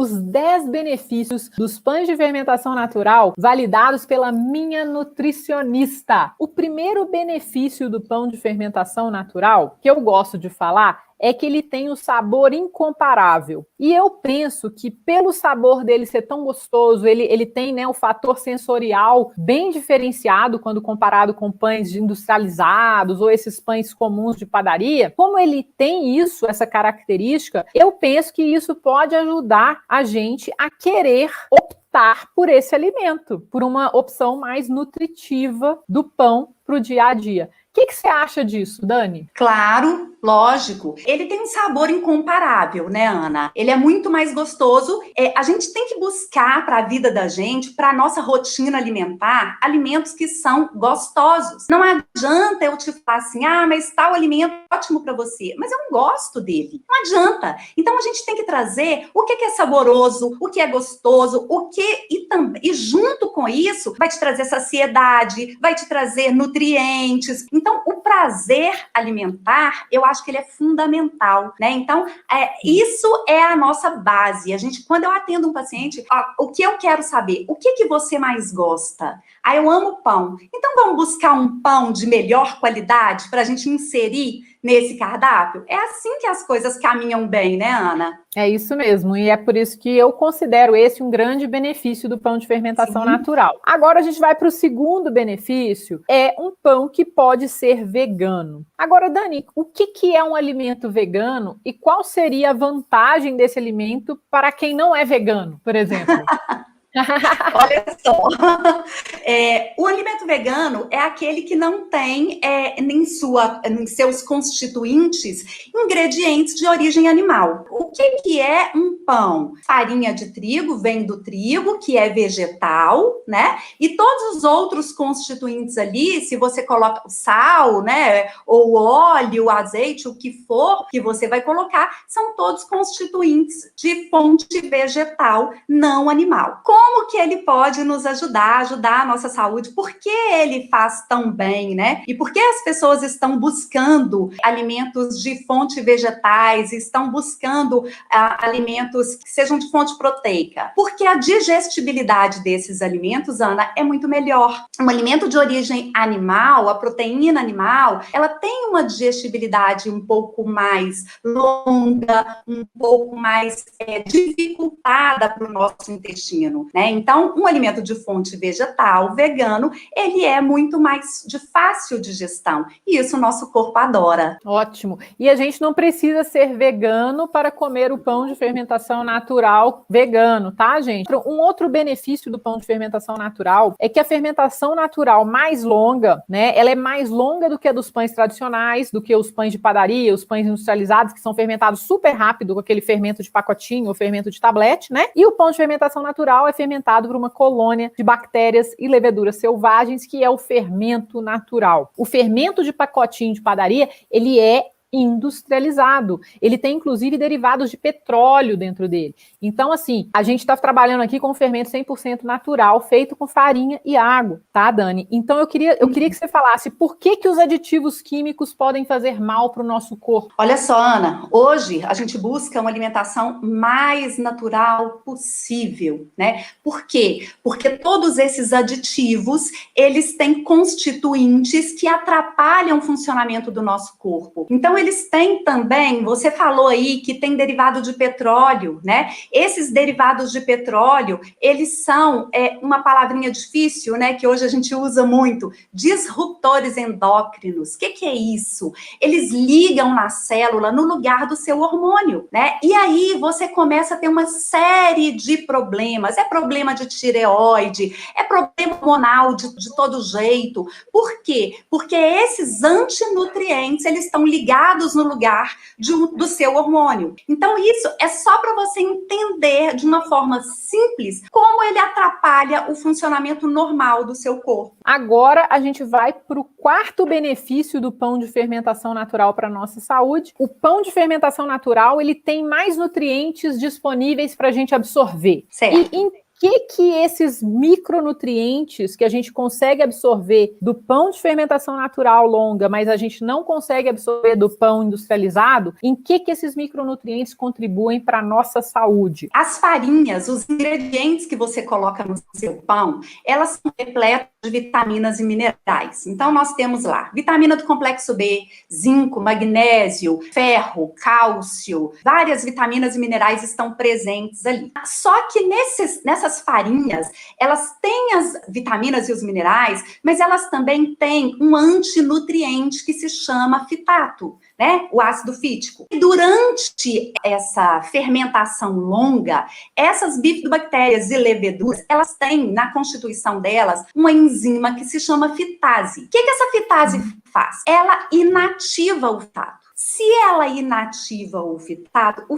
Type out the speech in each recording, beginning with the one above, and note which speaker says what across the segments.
Speaker 1: os 10 benefícios dos pães de fermentação natural validados pela minha nutricionista. O primeiro benefício do pão de fermentação natural, que eu gosto de falar, é que ele tem um sabor incomparável. E eu penso que pelo sabor dele ser tão gostoso, ele tem, né, o fator sensorial bem diferenciado quando comparado com pães industrializados ou esses pães comuns de padaria. Como ele tem isso, essa característica, eu penso que isso pode ajudar a gente a querer optar por esse alimento, por uma opção mais nutritiva do pão para o dia a dia. O que você acha disso, Dani?
Speaker 2: Claro, lógico. Ele tem um sabor incomparável, né, Ana? Ele é muito mais gostoso. A gente tem que buscar para a vida da gente, para a nossa rotina alimentar, alimentos que são gostosos. Não adianta eu te falar assim, mas tal alimento é ótimo para você, mas eu não gosto dele. Não adianta. Então a gente tem que trazer o que é saboroso, o que é gostoso, e junto com isso vai te trazer saciedade, vai te trazer nutrientes. Então, o prazer alimentar, eu acho que ele é fundamental, né? Então, isso é a nossa base. Quando eu atendo um paciente, o que eu quero saber? O que você mais gosta? Eu amo pão. Então, vamos buscar um pão de melhor qualidade para a gente inserir nesse cardápio? É assim que as coisas caminham bem, né, Ana?
Speaker 1: É isso mesmo, e é por isso que eu considero esse um grande benefício do pão de fermentação natural. Agora a gente vai para o segundo benefício, é um pão que pode ser vegano. Agora, Dani, o que é um alimento vegano e qual seria a vantagem desse alimento para quem não é vegano, por exemplo?
Speaker 2: Olha só, o alimento vegano é aquele que não tem em seus constituintes ingredientes de origem animal. O que é um pão? Farinha de trigo vem do trigo, que é vegetal, né? E todos os outros constituintes ali, se você coloca o sal, né? Ou o óleo, o azeite, o que for que você vai colocar, são todos constituintes de fonte vegetal, não animal. Como que ele pode nos ajudar a nossa saúde? Por que ele faz tão bem, né? E por que as pessoas estão buscando alimentos de fonte vegetais, estão buscando alimentos que sejam de fonte proteica? Porque a digestibilidade desses alimentos, Ana, é muito melhor. Um alimento de origem animal, a proteína animal, ela tem uma digestibilidade um pouco mais longa, um pouco mais dificultada para o nosso intestino, né? Então, um alimento de fonte vegetal, vegano, ele é muito mais de fácil digestão. E isso o nosso corpo adora.
Speaker 1: Ótimo. E a gente não precisa ser vegano para comer o pão de fermentação natural vegano, tá, gente? Um outro benefício do pão de fermentação natural é que a fermentação natural mais longa, né? Ela é mais longa do que a dos pães tradicionais, do que os pães de padaria, os pães industrializados, que são fermentados super rápido com aquele fermento de pacotinho ou fermento de tablete, né? E o pão de fermentação natural é fermentado por uma colônia de bactérias e leveduras selvagens, que é o fermento natural. O fermento de pacotinho de padaria, ele é industrializado. Ele tem, inclusive, derivados de petróleo dentro dele. Então, assim, a gente está trabalhando aqui com um fermento 100% natural, feito com farinha e água, tá, Dani? Então, eu queria que você falasse por que os aditivos químicos podem fazer mal para o nosso corpo.
Speaker 2: Olha só, Ana, hoje a gente busca uma alimentação mais natural possível, né? Por quê? Porque todos esses aditivos, eles têm constituintes que atrapalham o funcionamento do nosso corpo. Então, eles têm também, você falou aí que tem derivado de petróleo, né? Esses derivados de petróleo, eles são uma palavrinha difícil, né? Que hoje a gente usa muito, disruptores endócrinos. O que é isso? Eles ligam na célula no lugar do seu hormônio, né? E aí você começa a ter uma série de problemas. É problema de tireoide, é problema hormonal de todo jeito. Por quê? Porque esses antinutrientes, eles estão ligados no lugar do seu hormônio. Então, isso é só para você entender de uma forma simples como ele atrapalha o funcionamento normal do seu corpo.
Speaker 1: Agora, a gente vai para o quarto benefício do pão de fermentação natural para a nossa saúde. O pão de fermentação natural, ele tem mais nutrientes disponíveis para a gente absorver.
Speaker 2: Certo.
Speaker 1: E em que esses micronutrientes que a gente consegue absorver do pão de fermentação natural longa, mas a gente não consegue absorver do pão industrializado, em que esses micronutrientes contribuem para a nossa saúde?
Speaker 2: As farinhas, os ingredientes que você coloca no seu pão, elas são repletas de vitaminas e minerais. Então, nós temos lá vitamina do complexo B, zinco, magnésio, ferro, cálcio, várias vitaminas e minerais estão presentes ali. Só que nessas farinhas, elas têm as vitaminas e os minerais, mas elas também têm um antinutriente que se chama fitato, né? O ácido fítico. E durante essa fermentação longa, essas bifidobactérias e leveduras, elas têm na constituição delas uma enzima que se chama fitase. O que essa fitase faz? Ela inativa o fitato. Se ela inativa o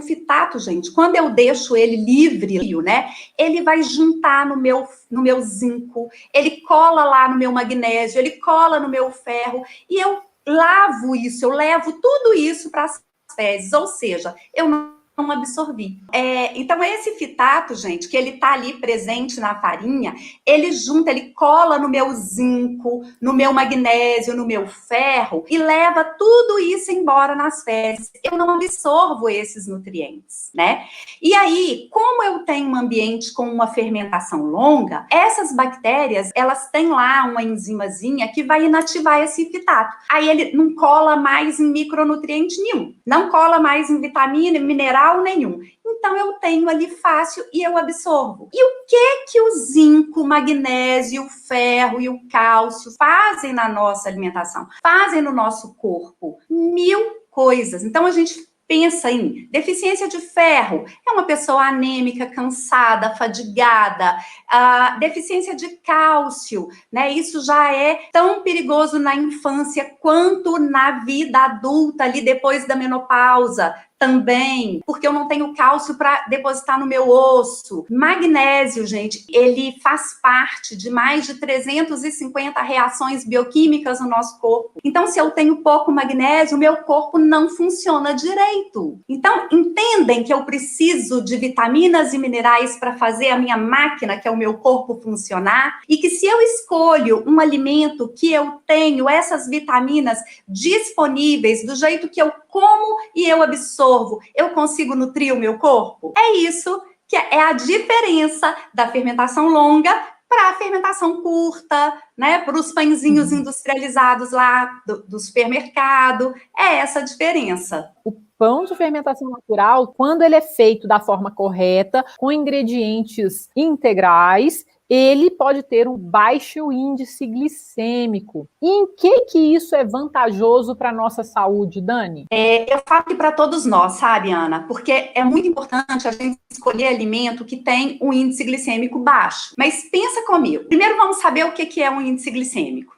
Speaker 2: fitato, gente, quando eu deixo ele livre, né, ele vai juntar no meu zinco, ele cola lá no meu magnésio, ele cola no meu ferro, e eu lavo isso, eu levo tudo isso para as fezes, ou seja, eu não absorvi. Então, esse fitato, gente, que ele tá ali presente na farinha, ele junta, ele cola no meu zinco, no meu magnésio, no meu ferro, e leva tudo isso embora nas fezes. Eu não absorvo esses nutrientes, né? E aí, como eu tenho um ambiente com uma fermentação longa, essas bactérias, elas têm lá uma enzimazinha que vai inativar esse fitato. Aí ele não cola mais em micronutriente nenhum, não cola mais em vitamina, mineral nenhum. Então, eu tenho ali fácil e eu absorvo. E o que o zinco, o magnésio, o ferro e o cálcio fazem na nossa alimentação? Fazem no nosso corpo? 1000 coisas. Então, a gente pensa em deficiência de ferro, é uma pessoa anêmica, cansada, fadigada, deficiência de cálcio, né? Isso já é tão perigoso na infância quanto na vida adulta, ali depois da menopausa. Também, porque eu não tenho cálcio para depositar no meu osso. Magnésio, gente, ele faz parte de mais de 350 reações bioquímicas no nosso corpo. Então, se eu tenho pouco magnésio, o meu corpo não funciona direito. Então, entendem que eu preciso de vitaminas e minerais para fazer a minha máquina, que é o meu corpo, funcionar? E que se eu escolho um alimento que eu tenho essas vitaminas disponíveis, do jeito que eu como e eu absorvo, eu consigo nutrir o meu corpo? É isso que é a diferença da fermentação longa para a fermentação curta, né? Para os pãezinhos industrializados lá do supermercado. É essa a diferença.
Speaker 1: O pão de fermentação natural, quando ele é feito da forma correta, com ingredientes integrais, ele pode ter um baixo índice glicêmico. E em que isso é vantajoso para a nossa saúde, Dani?
Speaker 2: Eu falo que para todos nós, sabe, Ana? Porque é muito importante a gente escolher alimento que tem um índice glicêmico baixo. Mas pensa comigo. Primeiro vamos saber o que é um índice glicêmico.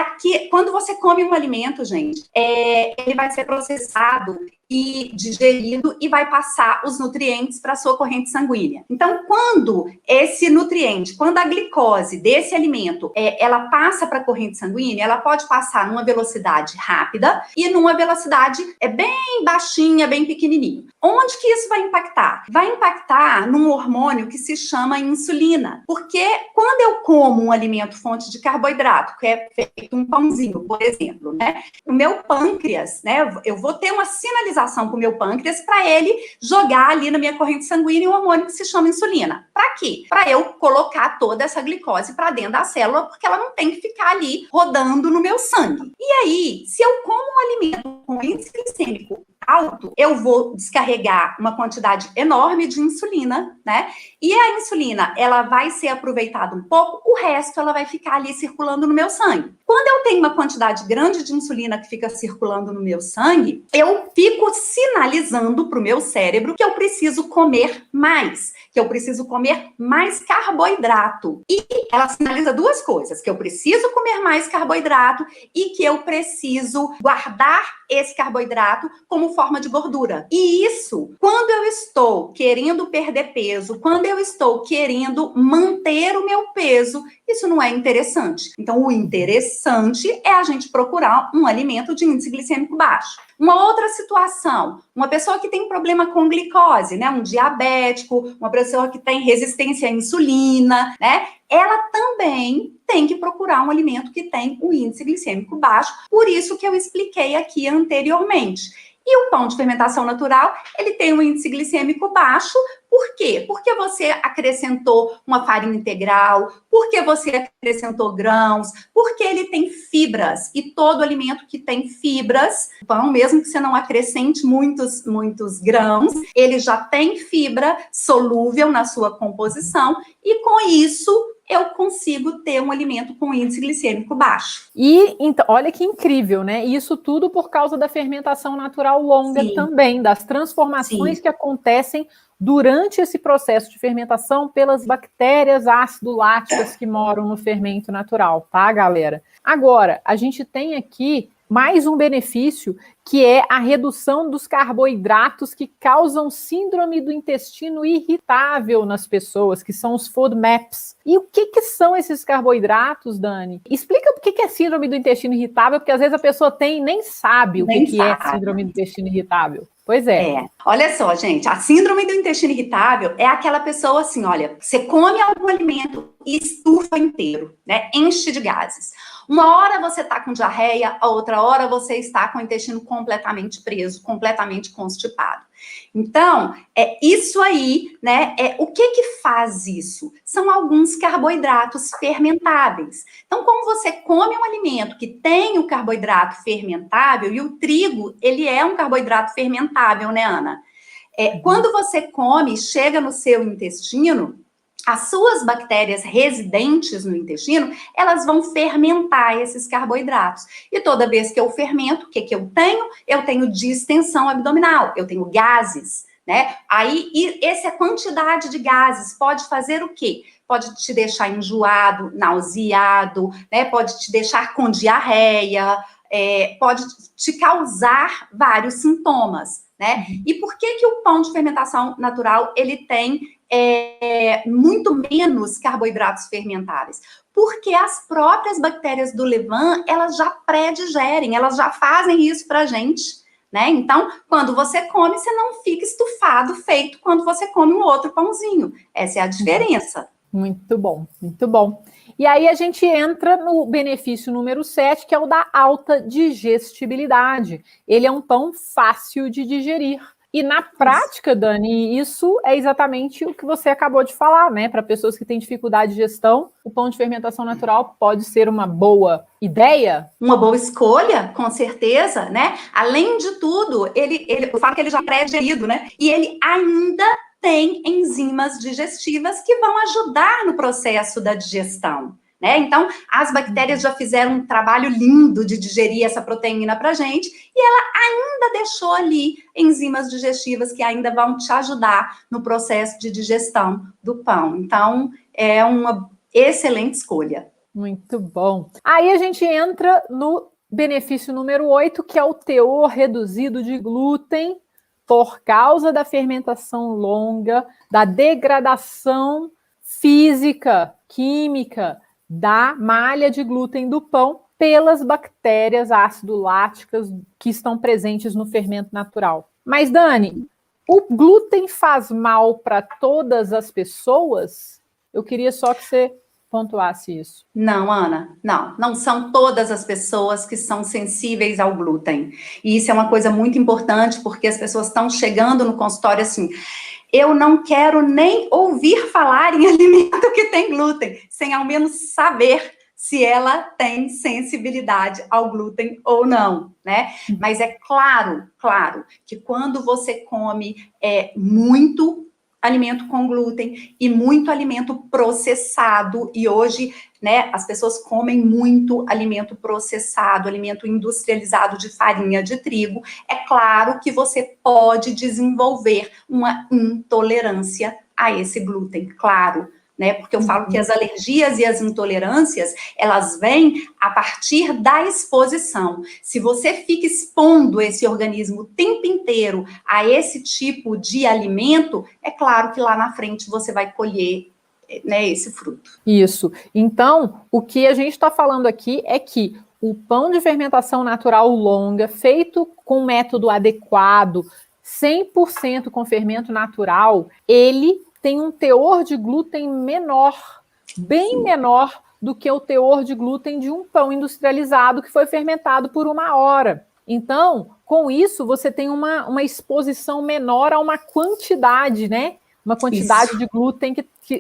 Speaker 2: Aqui, quando você come um alimento, gente, ele vai ser processado e digerido e vai passar os nutrientes para a sua corrente sanguínea. Então, quando esse nutriente, quando a glicose desse alimento, ela passa para a corrente sanguínea, ela pode passar numa velocidade rápida e numa velocidade bem baixinha, bem pequenininho. Onde que isso vai impactar? Vai impactar num hormônio que se chama insulina. Porque quando eu como um alimento fonte de carboidrato, que é feito um pãozinho, por exemplo, né? O meu pâncreas, né? Eu vou ter uma sinalização com o meu pâncreas para ele jogar ali na minha corrente sanguínea um hormônio que se chama insulina. Para quê? Para eu colocar toda essa glicose para dentro da célula, porque ela não tem que ficar ali rodando no meu sangue. E aí, se eu como um alimento com índice glicêmico alto, eu vou descarregar uma quantidade enorme de insulina, né? E a insulina, ela vai ser aproveitada um pouco, o resto ela vai ficar ali circulando no meu sangue. Quando eu tenho uma quantidade grande de insulina que fica circulando no meu sangue, eu fico sinalizando para o meu cérebro que eu preciso comer mais, que eu preciso comer mais carboidrato. E ela sinaliza duas coisas, que eu preciso comer mais carboidrato e que eu preciso guardar esse carboidrato como forma de gordura. E isso, quando eu estou querendo perder peso, quando eu estou querendo manter o meu peso, isso não é interessante. Então, o interessante é a gente procurar um alimento de índice glicêmico baixo. Uma outra situação, uma pessoa que tem problema com glicose, né? Um diabético, uma pessoa que tem resistência à insulina, né? Ela também tem que procurar um alimento que tem um índice glicêmico baixo, por isso que eu expliquei aqui anteriormente. E o pão de fermentação natural, ele tem um índice glicêmico baixo, por quê? Porque você acrescentou uma farinha integral, porque você acrescentou grãos, porque ele tem fibras, e todo alimento que tem fibras, pão, mesmo que você não acrescente muitos grãos, ele já tem fibra solúvel na sua composição, e com isso eu consigo ter um alimento com índice glicêmico baixo.
Speaker 1: E então, olha que incrível, né? Isso tudo por causa da fermentação natural longa. Sim. Também, das transformações. Sim. Que acontecem durante esse processo de fermentação pelas bactérias ácido-láticas que moram no fermento natural, tá, galera? Agora, a gente tem aqui mais um benefício, que é a redução dos carboidratos que causam síndrome do intestino irritável nas pessoas, que são os FODMAPs. E o que são esses carboidratos, Dani? Explica o que é síndrome do intestino irritável, porque às vezes a pessoa tem e nem sabe o que é síndrome do intestino irritável. Pois é.
Speaker 2: Olha só, gente, a síndrome do intestino irritável é aquela pessoa assim, olha, você come algum alimento e estufa inteiro, né? Enche de gases. Uma hora você está com diarreia, a outra hora você está com o intestino completamente preso, completamente constipado. Então, é isso aí, né? O que faz isso? São alguns carboidratos fermentáveis. Então, como você come um alimento que tem o carboidrato fermentável, e o trigo, ele é um carboidrato fermentável, né, Ana? Quando você come, chega no seu intestino, as suas bactérias residentes no intestino, elas vão fermentar esses carboidratos. E toda vez que eu fermento, o que eu tenho? Eu tenho distensão abdominal, eu tenho gases, né? Aí, essa quantidade de gases pode fazer o quê? Pode te deixar enjoado, nauseado, né? Pode te deixar com diarreia, pode te causar vários sintomas, né? E por que o pão de fermentação natural, ele tem muito menos carboidratos fermentáveis? Porque as próprias bactérias do levain, elas já pré-digerem, elas já fazem isso pra gente, né? Então, quando você come, você não fica estufado, feito quando você come um outro pãozinho. Essa é a diferença.
Speaker 1: Muito bom, muito bom. E aí a gente entra no benefício número 7, que é o da alta digestibilidade. Ele é um pão fácil de digerir. E na prática, Dani, isso é exatamente o que você acabou de falar, né? Para pessoas que têm dificuldade de digestão, o pão de fermentação natural pode ser uma boa ideia?
Speaker 2: Uma boa escolha, com certeza, né? Além de tudo, eu falo que ele já é pré-digerido, né? E ele ainda tem enzimas digestivas que vão ajudar no processo da digestão, né? Então, as bactérias já fizeram um trabalho lindo de digerir essa proteína pra gente, e ela ainda deixou ali enzimas digestivas que ainda vão te ajudar no processo de digestão do pão. Então, é uma excelente escolha.
Speaker 1: Muito bom. Aí a gente entra no benefício número 8, que é o teor reduzido de glúten, por causa da fermentação longa, da degradação física, química, da malha de glúten do pão pelas bactérias ácido-láticas que estão presentes no fermento natural. Mas, Dani, o glúten faz mal para todas as pessoas? Eu queria só que você pontuasse isso.
Speaker 2: Não, Ana, não são todas as pessoas que são sensíveis ao glúten. E isso é uma coisa muito importante, porque as pessoas estão chegando no consultório assim, eu não quero nem ouvir falar em alimento que tem glúten, sem ao menos saber se ela tem sensibilidade ao glúten ou não, né? Mas é claro que quando você come muito alimento com glúten e muito alimento processado, e hoje, né, as pessoas comem muito alimento processado, alimento industrializado de farinha de trigo, é claro que você pode desenvolver uma intolerância a esse glúten, claro, né? Porque eu falo que as alergias e as intolerâncias, elas vêm a partir da exposição. Se você fica expondo esse organismo o tempo inteiro a esse tipo de alimento, é claro que lá na frente você vai colher, né, esse fruto.
Speaker 1: Isso. Então, o que a gente está falando aqui é que o pão de fermentação natural longa, feito com um método adequado, 100% com fermento natural, ele tem um teor de glúten menor, bem menor do que o teor de glúten de um pão industrializado que foi fermentado por 1 hora. Então, com isso, você tem uma exposição menor a uma quantidade, né? Uma quantidade de glúten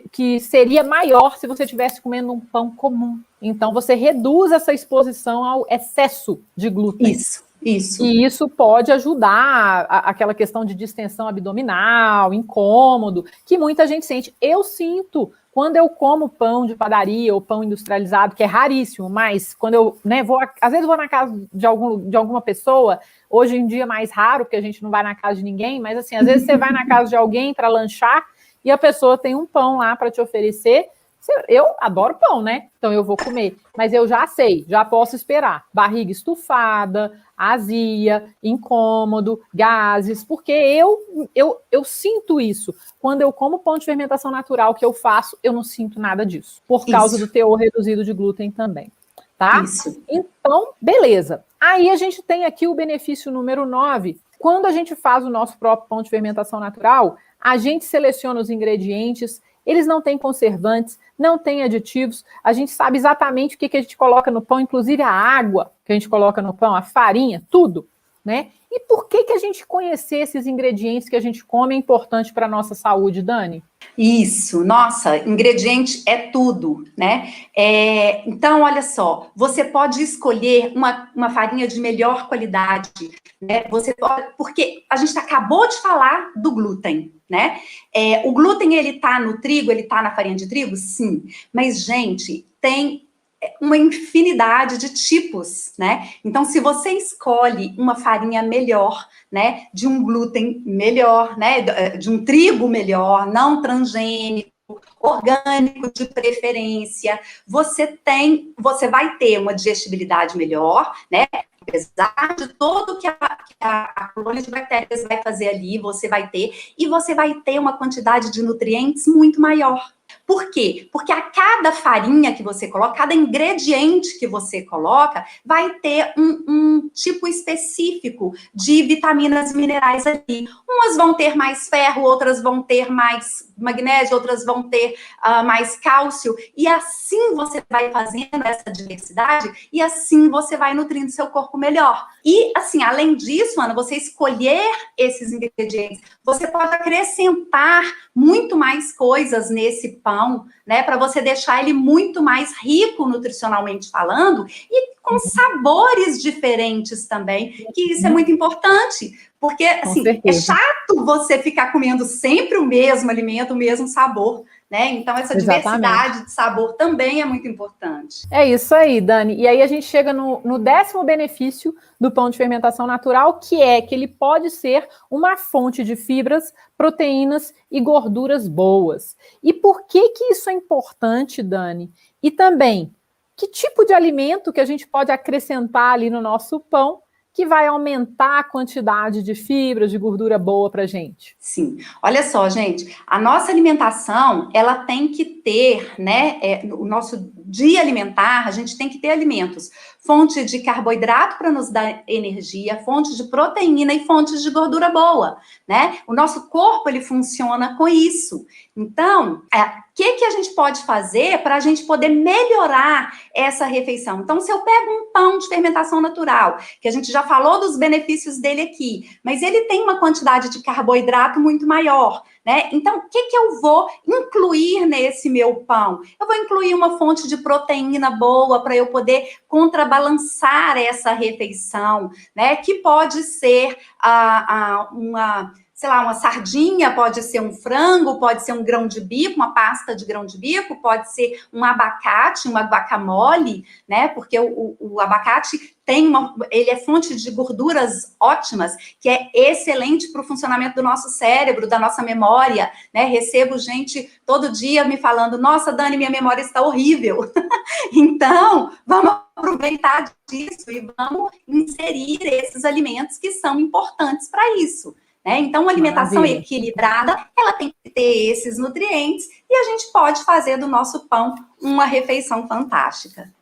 Speaker 1: que seria maior se você estivesse comendo um pão comum. Então, você reduz essa exposição ao excesso de glúten.
Speaker 2: Isso.
Speaker 1: E isso pode ajudar aquela questão de distensão abdominal, incômodo, que muita gente sente. Eu sinto quando eu como pão de padaria ou pão industrializado, que é raríssimo, mas quando eu, né, às vezes vou na casa de alguma pessoa, hoje em dia é mais raro, porque a gente não vai na casa de ninguém, mas assim, às vezes você vai na casa de alguém para lanchar e a pessoa tem um pão lá para te oferecer. Eu adoro pão, né? Então eu vou comer. Mas eu já sei, já posso esperar. Barriga estufada, azia, incômodo, gases, porque eu sinto isso. Quando eu como pão de fermentação natural que eu faço, eu não sinto nada disso. Por causa do teor reduzido de glúten também. Tá?
Speaker 2: Isso.
Speaker 1: Então, beleza. Aí a gente tem aqui o benefício número 9. Quando a gente faz o nosso próprio pão de fermentação natural, a gente seleciona os ingredientes, eles não têm conservantes, não têm aditivos, a gente sabe exatamente o que a gente coloca no pão, inclusive a água que a gente coloca no pão, a farinha, tudo, né? E por que a gente conhecer esses ingredientes que a gente come é importante para a nossa saúde, Dani?
Speaker 2: Isso, nossa, ingrediente é tudo, né? Então, olha só, você pode escolher uma farinha de melhor qualidade, né? Você pode, porque a gente acabou de falar do glúten, né? O glúten, ele tá no trigo, ele tá na farinha de trigo? Sim, mas, gente, tem uma infinidade de tipos, né? Então, se você escolhe uma farinha melhor, né, de um glúten melhor, né, de um trigo melhor, não transgênico, orgânico de preferência, você vai ter uma digestibilidade melhor, né? Apesar de tudo que a colônia de bactérias vai fazer ali, você vai ter, e você vai ter uma quantidade de nutrientes muito maior. Por quê? Porque a cada farinha que você coloca, cada ingrediente que você coloca, vai ter um tipo específico de vitaminas e minerais ali. Umas vão ter mais ferro, outras vão ter mais magnésio, outras vão ter mais cálcio, e assim você vai fazendo essa diversidade, e assim você vai nutrindo seu corpo melhor. E, assim, além disso, Ana, você escolher esses ingredientes, você pode acrescentar muito mais coisas nesse pão, né, para você deixar ele muito mais rico nutricionalmente falando, e com sabores diferentes também, que isso é muito importante, porque, assim, é chato você ficar comendo sempre o mesmo alimento, o mesmo sabor, né? Então, essa diversidade de sabor também é muito importante.
Speaker 1: É isso aí, Dani. E aí a gente chega no 10º benefício do pão de fermentação natural, que é que ele pode ser uma fonte de fibras, proteínas e gorduras boas. E por que isso é importante, Dani? E também, que tipo de alimento que a gente pode acrescentar ali no nosso pão que vai aumentar a quantidade de fibras, de gordura boa para a gente?
Speaker 2: Sim. Olha só, gente, a nossa alimentação, ela tem que ter, né, o nosso dia alimentar, a gente tem que ter alimentos, fonte de carboidrato para nos dar energia, fonte de proteína e fontes de gordura boa, né? O nosso corpo, ele funciona com isso. Então, o que a gente pode fazer para a gente poder melhorar essa refeição? Então, se eu pego um pão de fermentação natural, que a gente já falou dos benefícios dele aqui, mas ele tem uma quantidade de carboidrato muito maior, né? Então, o que eu vou incluir nesse meu pão? Eu vou incluir uma fonte de proteína boa para eu poder contrabalançar essa refeição, né? Que pode ser uma sardinha, pode ser um frango, pode ser um grão de bico, uma pasta de grão de bico, pode ser um abacate, uma guacamole, né? Porque o abacate ele é fonte de gorduras ótimas, que é excelente para o funcionamento do nosso cérebro, da nossa memória, né? Recebo gente todo dia me falando, nossa, Dani, minha memória está horrível. Então, vamos aproveitar disso e vamos inserir esses alimentos que são importantes para isso. Né? Então, uma alimentação equilibrada, ela tem que ter esses nutrientes e a gente pode fazer do nosso pão uma refeição fantástica.